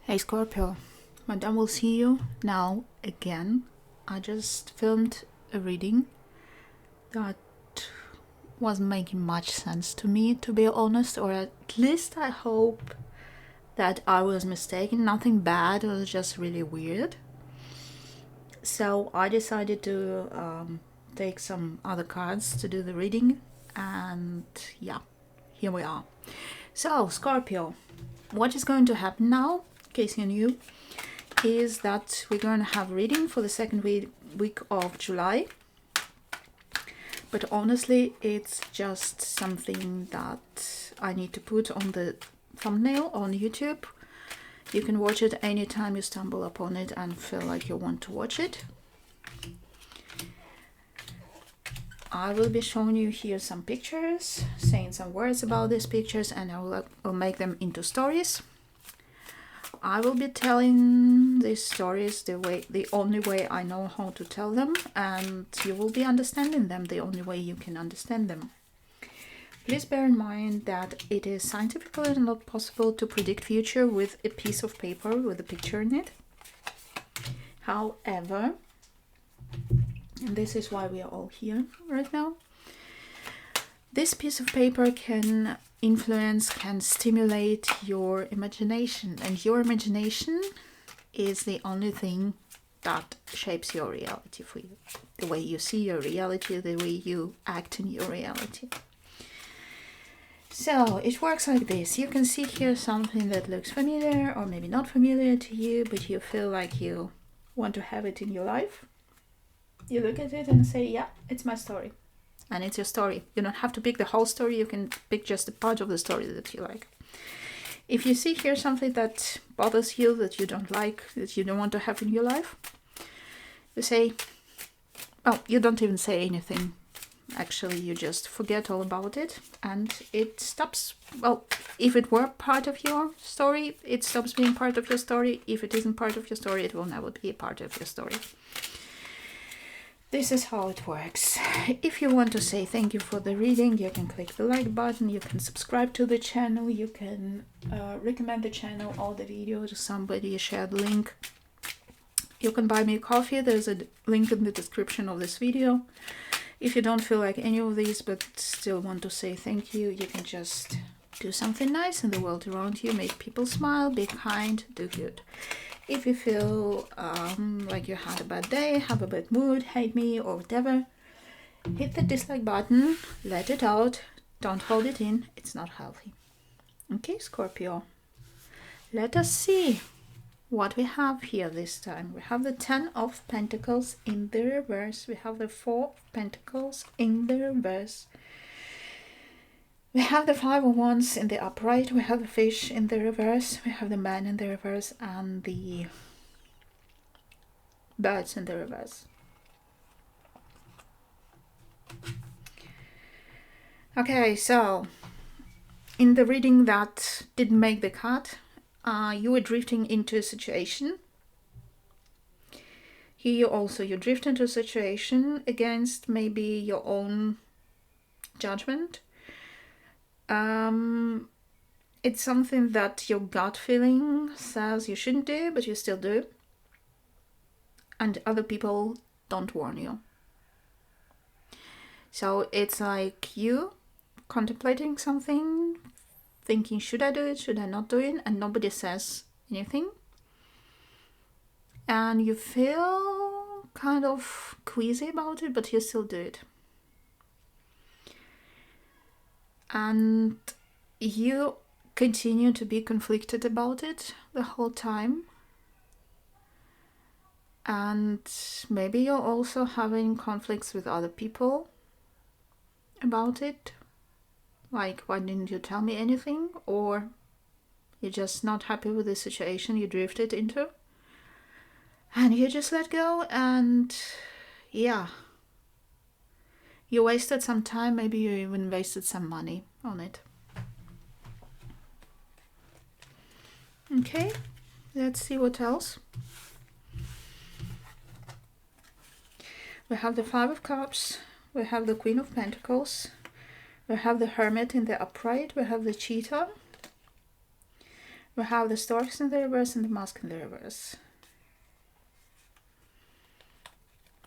Hey Scorpio, Madame will see you now again. I just filmed a reading that wasn't making much sense to me, to be honest, or at least I hope that I was mistaken. Nothing bad, it was just really weird. So I decided to take some other cards to do the reading, and yeah, here we are. So, Scorpio, what is going to happen now, in case you're new, is that we're going to have reading for the second week of July. But honestly, it's just something that I need to put on the thumbnail on YouTube. You can watch it anytime you stumble upon it and feel like you want to watch it. I will be showing you here some pictures, saying some words about these pictures, and I will make them into stories. I will be telling these stories the only way I know how to tell them, and you will be understanding them the only way you can understand them. Please bear in mind that it is scientifically not possible to predict future with a piece of paper with a picture in it. However, and this is why we are all here right now, this piece of paper can influence, can stimulate your imagination, and your imagination is the only thing that shapes your reality for you. The way you see your reality, the way you act in your reality. So it works like this. You can see here something that looks familiar or maybe not familiar to you, but you feel like you want to have it in your life. You look at it and say, yeah, it's my story. And it's your story. You don't have to pick the whole story. You can pick just a part of the story that you like. If you see here something that bothers you, that you don't like, that you don't want to have in your life, you say, well, you don't even say anything. Actually, you just forget all about it, and it stops. Well, if it were part of your story, it stops being part of your story. If it isn't part of your story, it will never be a part of your story. This is how it works. If you want to say thank you for the reading, you can click the like button, you can subscribe to the channel, you can recommend the channel or the video to somebody, share the link. You can buy me a coffee, there's a link in the description of this video. If you don't feel like any of these but still want to say thank you, you can just do something nice in the world around you, make people smile, be kind, do good. If you feel like you had a bad day, have a bad mood, hate me or whatever, hit the dislike button, let it out, don't hold it in, it's not healthy. Okay, Scorpio, let us see what we have here this time. We have the 10 of Pentacles in the reverse, we have the 4 of Pentacles in the reverse, we have the 5 of Wands in the upright, we have the fish in the reverse, we have the man in the reverse, and the birds in the reverse. Okay, so in the reading that didn't make the cut, you were drifting into a situation. Here you drift into a situation against maybe your own judgment. It's something that your gut feeling says you shouldn't do, but you still do. And other people don't warn you. So it's like you contemplating something, thinking, should I do it, should I not do it? And nobody says anything. And you feel kind of queasy about it, but you still do it. And you continue to be conflicted about it the whole time. And maybe you're also having conflicts with other people about it. Like, why didn't you tell me anything? Or you're just not happy with the situation you drifted into. And you just let go, and yeah. You wasted some time, maybe you even wasted some money on it. Okay, let's see what else. We have the 5 of Cups, we have the Queen of Pentacles, we have the Hermit in the upright, we have the Cheetah, We have the storks in the reverse and the mask in the reverse.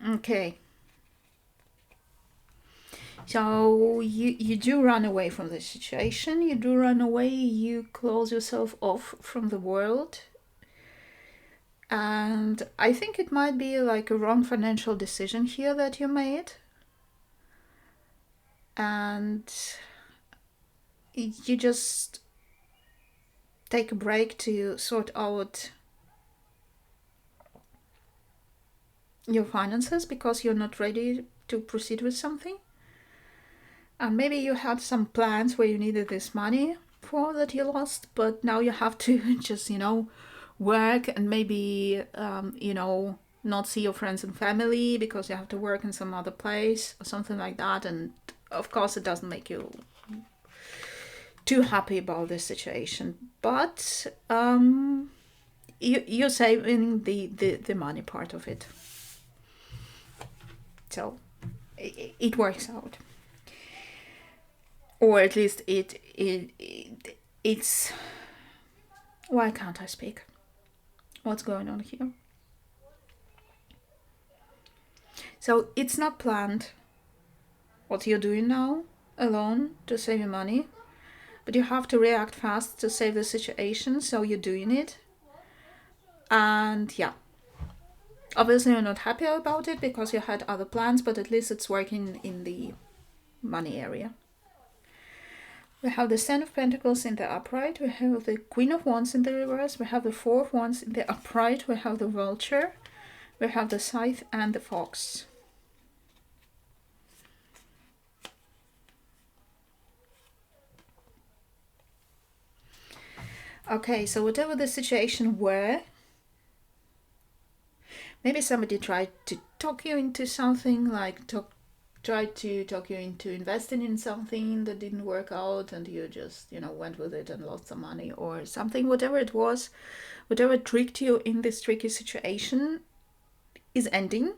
Okay. So you do run away from the situation, you do run away, you close yourself off from the world. And I think it might be like a wrong financial decision here that you made. And you just take a break to sort out your finances because you're not ready to proceed with something. And maybe you had some plans where you needed this money for that you lost, but now you have to just, work and maybe, not see your friends and family because you have to work in some other place or something like that. And of course, it doesn't make you too happy about this situation. But you're saving the money part of it. So it works out. Or at least it's... Why can't I speak? What's going on here? So it's not planned what you're doing now alone to save your money, but you have to react fast to save the situation, so you're doing it. And yeah, obviously you're not happy about it because you had other plans, but at least it's working in the money area. We have the Ten of Pentacles in the upright, we have the Queen of Wands in the reverse, we have the Four of Wands in the upright, we have the Vulture, we have the Scythe and the Fox. Okay, so whatever the situation were, maybe somebody tried to talk you into something, like tried to talk you into investing in something that didn't work out and you just, went with it and lost some money or something. Whatever it was, whatever tricked you in this tricky situation is ending.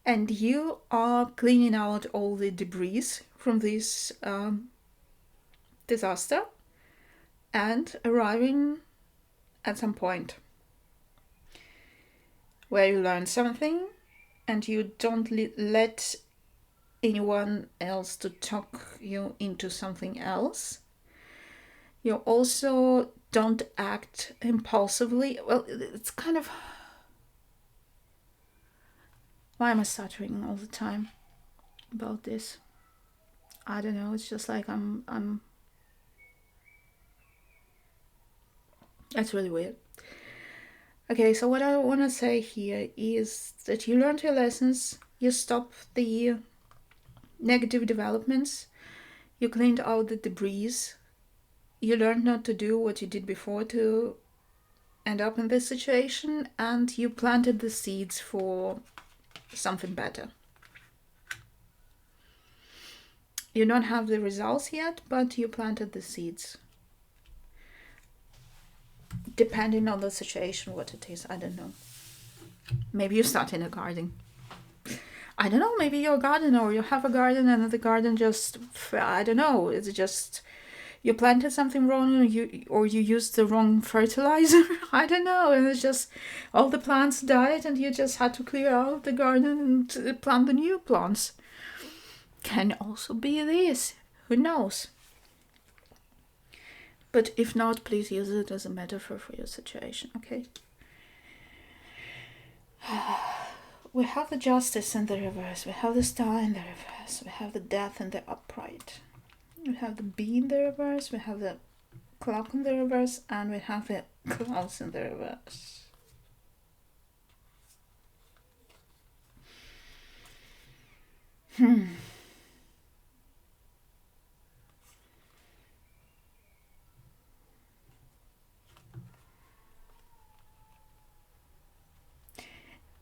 And you are cleaning out all the debris from this disaster and arriving at some point where you learn something and you don't let anyone else to talk you into something else. You also don't act impulsively. Well, it's kind of... Why am I stuttering all the time about this? I don't know, it's just like I'm... That's really weird. Okay, so what I want to say here is that you learned your lessons, you stopped the negative developments, you cleaned out the debris, you learned not to do what you did before to end up in this situation, and you planted the seeds for something better. You don't have the results yet, but you planted the seeds. Depending on the situation, what it is, I don't know. Maybe you start in a garden. I don't know, maybe you're a gardener or you have a garden and the garden just, I don't know, it's just you planted something wrong or you used the wrong fertilizer. I don't know, and it's just all the plants died and you just had to clear out the garden and plant the new plants. Can also be this, who knows? But if not, please use it as a metaphor for your situation, okay? We have the Justice in the reverse, we have the Star in the reverse, we have the Death in the upright, we have the Bee in the reverse, we have the Clock in the reverse, and we have the Clouds in the reverse.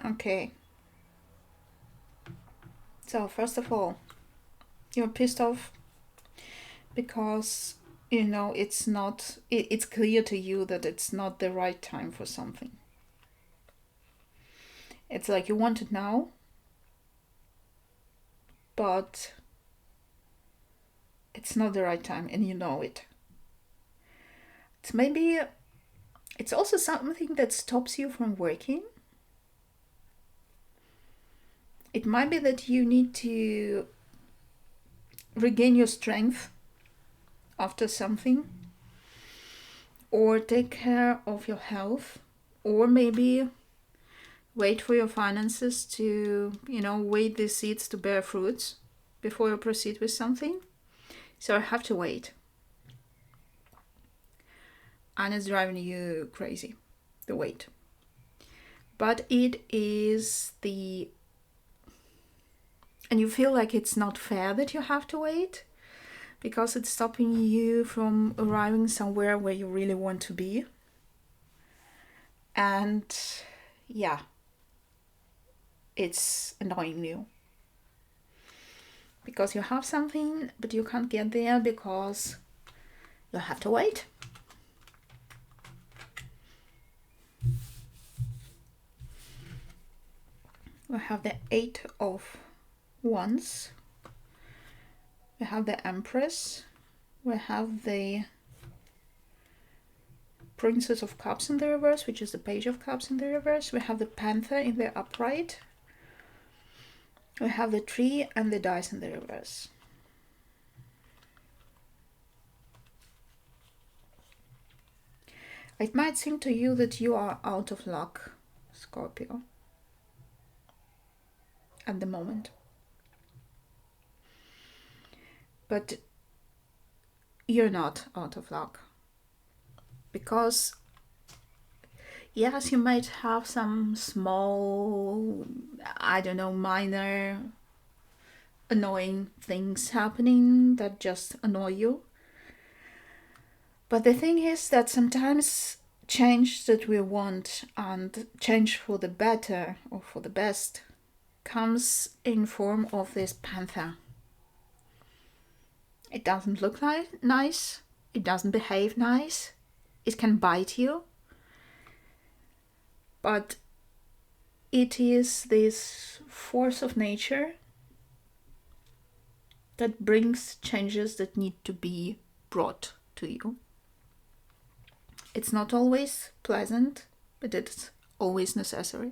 Okay. So, first of all, you're pissed off because, it's clear to you that it's not the right time for something. It's like you want it now, but it's not the right time and you know it. Maybe it's also something that stops you from working. It might be that you need to regain your strength after something, or take care of your health, or maybe wait for your finances to, wait the seeds to bear fruits before you proceed with something. So I have to wait. And it's driving you crazy, the wait. But it is and you feel like it's not fair that you have to wait, because it's stopping you from arriving somewhere where you really want to be. And yeah, it's annoying you. Because you have something, but you can't get there because you have to wait. We have the 8 of Wands. We have the Empress. We have the Princess of Cups in the reverse, which is the Page of Cups in the reverse. We have the Panther in the upright. We have the Tree and the Dice in the reverse. It might seem to you that you are out of luck, Scorpio, at the moment. But you're not out of luck. Because, yes, you might have some small, minor annoying things happening that just annoy you. But the thing is that sometimes change that we want, and change for the better or for the best, comes in form of this panther. It doesn't look nice. It doesn't behave nice. It can bite you. But it is this force of nature that brings changes that need to be brought to you. It's not always pleasant, but it's always necessary.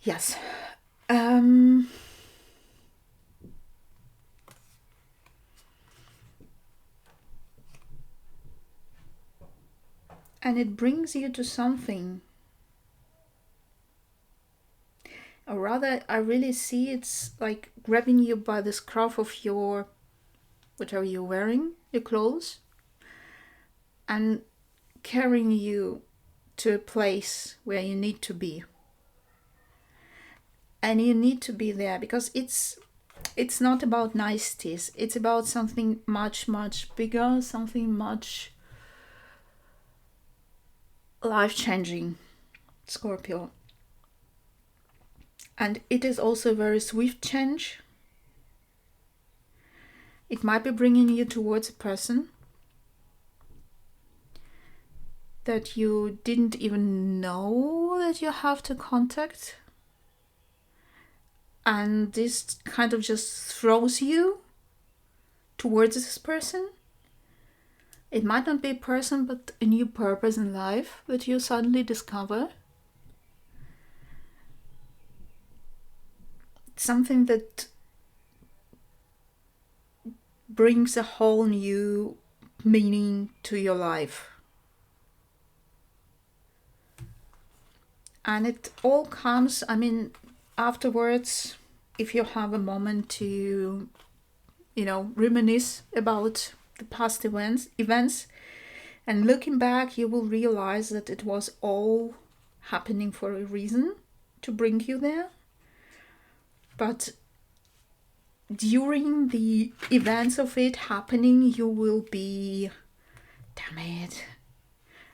Yes. And it brings you to something. Or rather, I really see it's like grabbing you by the scruff of your, whatever you're wearing, your clothes, and carrying you to a place where you need to be. And you need to be there because it's not about niceties. It's about something much, much bigger, something much life-changing, Scorpio. And it is also a very swift change. It might be bringing you towards a person that you didn't even know that you have to contact. And this kind of just throws you towards this person. It might not be a person, but a new purpose in life that you suddenly discover. Something that brings a whole new meaning to your life. And it all comes, afterwards, if you have a moment to, reminisce about the past events, and looking back, you will realize that it was all happening for a reason to bring you there. But during the events of it happening, you will be, damn it,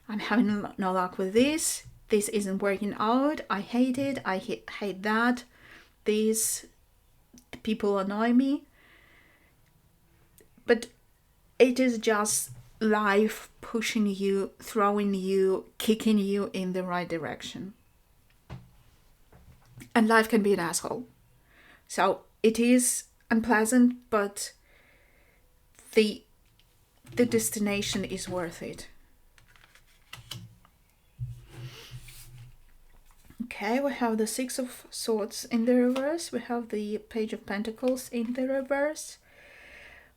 I'm having no luck with this. This isn't working out. I hate it. I hate that. These people annoy me. But it is just life pushing you, throwing you, kicking you in the right direction. And life can be an asshole. So it is unpleasant, but the destination is worth it. Okay, we have the Six of Swords in the reverse. We have the Page of Pentacles in the reverse.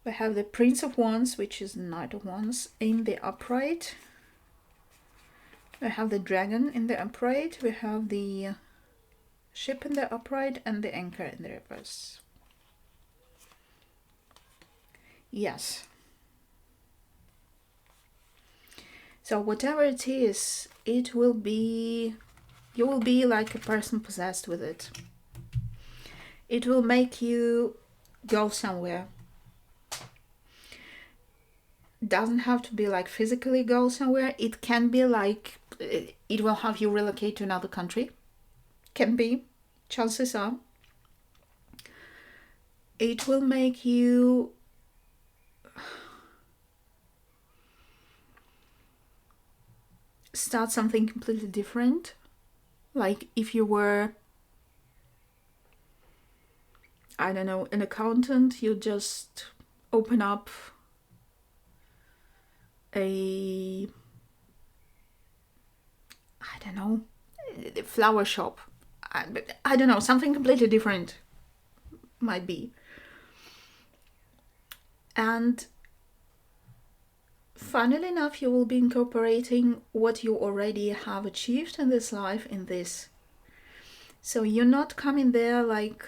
We have the Prince of Wands, which is Knight of Wands, in the upright. We have the Dragon in the upright. We have the Ship in the upright and the Anchor in the reverse. Yes. So whatever it is, it will be... You will be like a person possessed with it. It will make you go somewhere. Doesn't have to be like physically go somewhere. It can be like it will have you relocate to another country. Can be. Chances are. It will make you start something completely different. Like if you were, I don't know, an accountant, you just open up a, I don't know, a flower shop. I don't know, something completely different might be. And funnily enough, you will be incorporating what you already have achieved in this life in this. So you're not coming there like,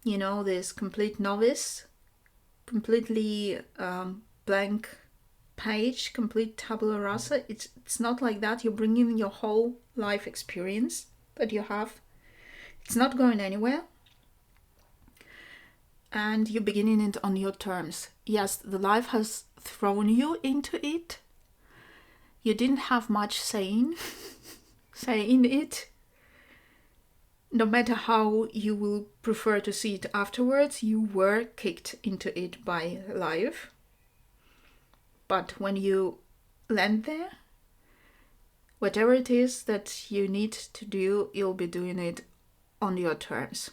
you know, this complete novice, completely blank page, complete tabula rasa. It's not like that. You're bringing your whole life experience that you have. It's not going anywhere. And you're beginning it on your terms. Yes, the life has thrown you into it. You didn't have much say in it. No matter how you will prefer to see it afterwards, you were kicked into it by life. But when you land there, whatever it is that you need to do, you'll be doing it on your terms.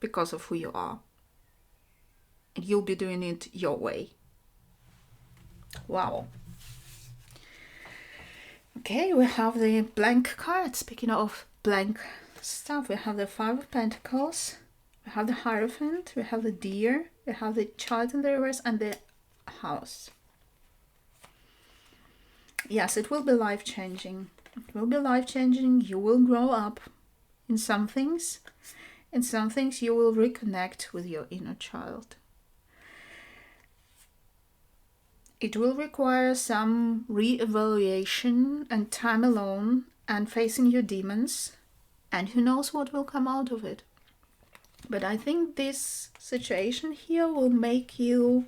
Because of who you are. And you'll be doing it your way. Wow. Okay, we have the blank card. Speaking of blank stuff, we have the Five of Pentacles, we have the Hierophant, we have the Deer, we have the Child in the reverse, and the House. Yes, it will be life-changing. It will be life-changing. You will grow up in some things. In some things you will reconnect with your inner child. It will require some re-evaluation and time alone and facing your demons, and who knows what will come out of it. But I think this situation here will make you,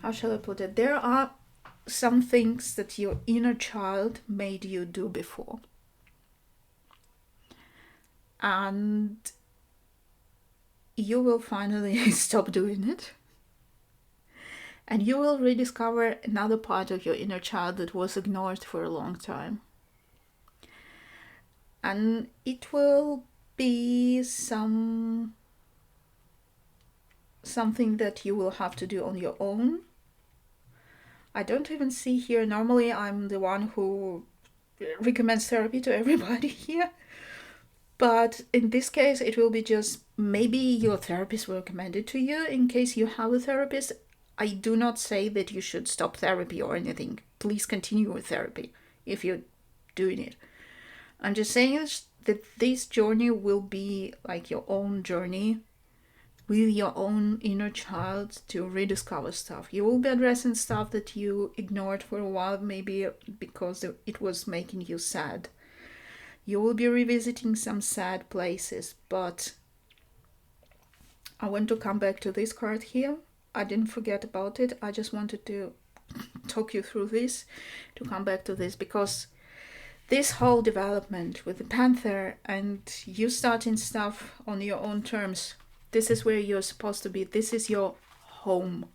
how shall I put it, there are some things that your inner child made you do before. And you will finally stop doing it. And you will rediscover another part of your inner child that was ignored for a long time. And it will be something that you will have to do on your own. I don't even see here, normally I'm the one who recommends therapy to everybody here. But in this case, it will be just maybe your therapist will recommend it to you in case you have a therapist. I do not say that you should stop therapy or anything. Please continue with therapy if you're doing it. I'm just saying that this journey will be like your own journey with your own inner child to rediscover stuff. You will be addressing stuff that you ignored for a while, maybe because it was making you sad. You will be revisiting some sad places, but I want to come back to this card here. I didn't forget about it. I just wanted to talk you through this, to come back to this, because this whole development with the Panther and you starting stuff on your own terms, this is where you're supposed to be. This is your home.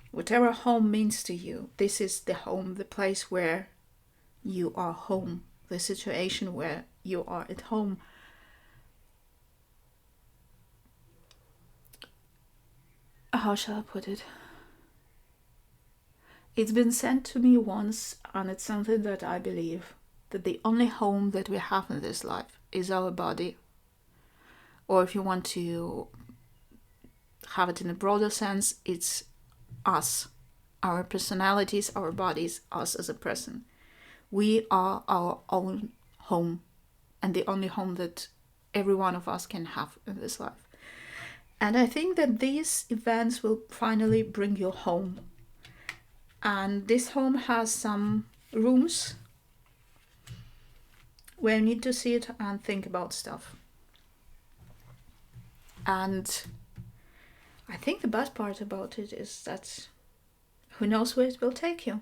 Whatever home means to you, this is the home, the place where you are home, the situation where you are at home. how shall I put it? It's been said to me once, and it's something that I believe, that the only home that we have in this life is our body. Or if you want to have it in a broader sense, it's us, our personalities, our bodies, us as a person. We are our own home, and the only home that every one of us can have in this life. And I think that these events will finally bring you home. And this home has some rooms where you need to sit and think about stuff. And I think the best part about it is that who knows where it will take you.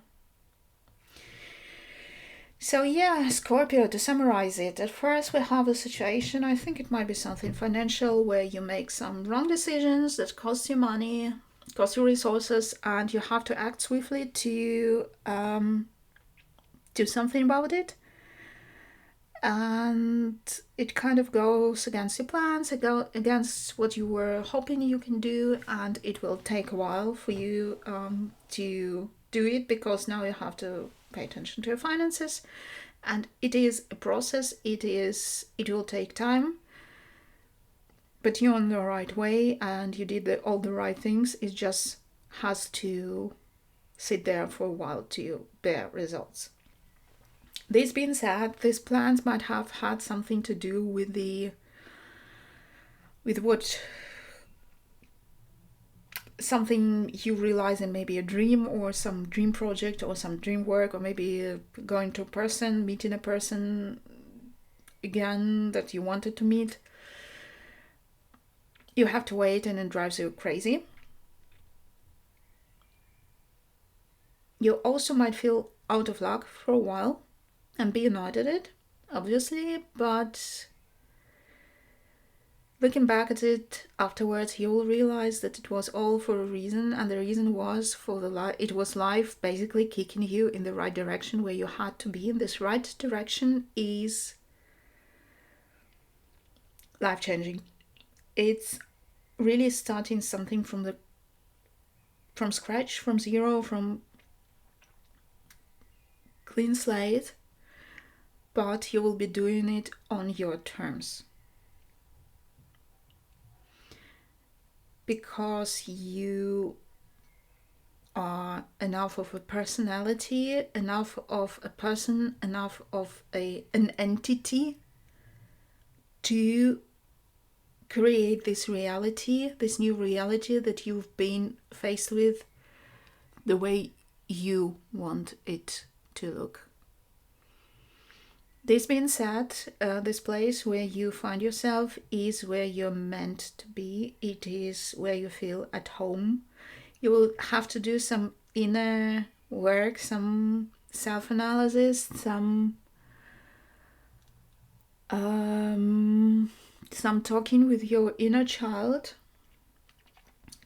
So yeah, Scorpio, to summarize it, at first we have a situation, I think it might be something financial, where you make some wrong decisions that cost you money, cost you resources, and you have to act swiftly to do something about it. And it kind of goes against your plans, against what you were hoping you can do, and it will take a while for you to do it, because now you have to pay attention to your finances, and it is a process. It will take time, but you're on the right way and you did all the right things. It just has to sit there for a while to bear results. This being said, these plans might have had something to do with what something you realize in maybe a dream, or some dream project, or some dream work, or maybe going to a person, meeting a person again that you wanted to meet. You have to wait, and it drives you crazy. You also might feel out of luck for a while and be annoyed at it, obviously, but looking back at it afterwards, you will realize that it was all for a reason, and the reason was it was life basically kicking you in the right direction, where you had to be. In this right direction is life-changing. It's really starting something from scratch, from zero, from clean slate, but you will be doing it on your terms. Because you are enough of a personality, enough of a person, enough of an entity to create this reality, this new reality that you've been faced with, the way you want it to look. This being said, this place where you find yourself is where you're meant to be. It is where you feel at home. You will have to do some inner work, some self-analysis, some talking with your inner child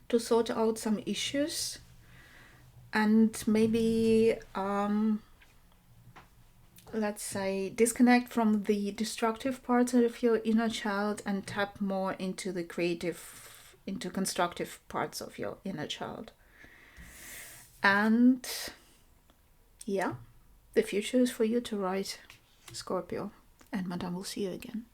to sort out some issues, and maybe let's say disconnect from the destructive parts of your inner child and tap more into the creative, into constructive parts of your inner child. And yeah, the future is for you to write, Scorpio, and Madame will see you again.